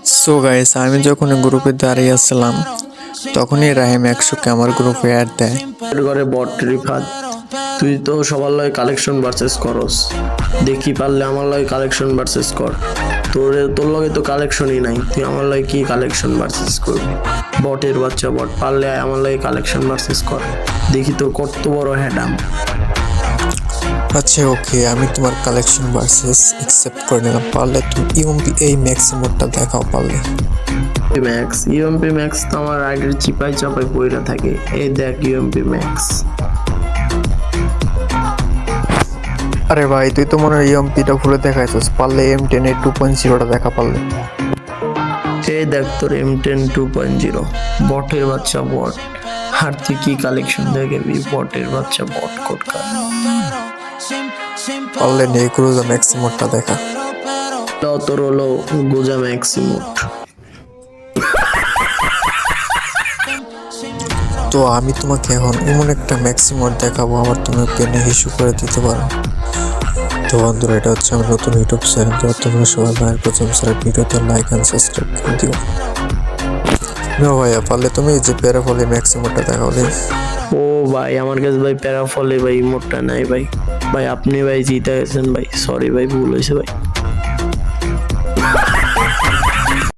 So guys, আমি যখন গ্রুপে দাঁড়িয়ে আসছিলাম তখনই রাহিম 100কে আমার গ্রুপে অ্যাড দেয়। এর ঘরে বট রিফাত, তুই তো সবার লয় কালেকশন ভার্সেস করস, দেখি পারলে আমার লয় কালেকশন ভার্সেস কর। তোর লগে তো কালেকশনই নাই, তুই আমার লয় কি কালেকশন ভার্সেস করবি? বটের বাচ্চা বট, পারলে আমার লয় কালেকশন ভার্সেস কর, দেখি তোর কত বড় হ্যাডাম। আচ্ছা ওকে, আমি তোমার কালেকশন ভার্সেস অ্যাকসেপ্ট করে নিলাম। পারলে তুমি ইউএমপি এই ম্যাক্সিমোডটা দেখাও পারলে। ম্যাক্স ইউএমপি ম্যাক্স তো আমার আগের চিপাই চাপাই পইরা থাকে, এই দেখ ইউএমপি ম্যাক্স। আরে ভাই, তুই তো মনে হয় ইউএমপিটা ভুলে দেখাইছিস। পারলে M10 এর 2.0টা দেখা পারলে। এই দেখ তোর M10 2.0, বটের বাচ্চা বট। আর তুই কি কালেকশন দেখাবি? বটের বাচ্চা বট কোটকা। পারলে নেক্রোজা ম্যাক্সিমোডটা দেখা। তোর হলো গোজা ম্যাক্সিমুট। তো আমি তোমাকে এখন এমন একটা ম্যাক্সিমোড দেখাবো, আবার তুমি পেনে ইস্যু করে দিতে পারো। তো বন্ধুরা, এটা হচ্ছে আমার নতুন ইউটিউব চ্যানেল। তো তোমরা সবাই ভাইয়ের প্রথম স্যারের ভিডিওতে লাইক অ্যান্ড সাবস্ক্রাইব করে দিও। না ভাইয়া, পারলে তুমি যে প্যারাফলি ম্যাক্সিমোডটা দেখাও। ও ভাই, আমার কাছে ভাই প্যারাফলে ভাই ইমোটটা নাই ভাই। ভাই আপনি ভাই জিতে গেছেন ভাই, সরি ভাই, ভুল হয়েছে ভাই।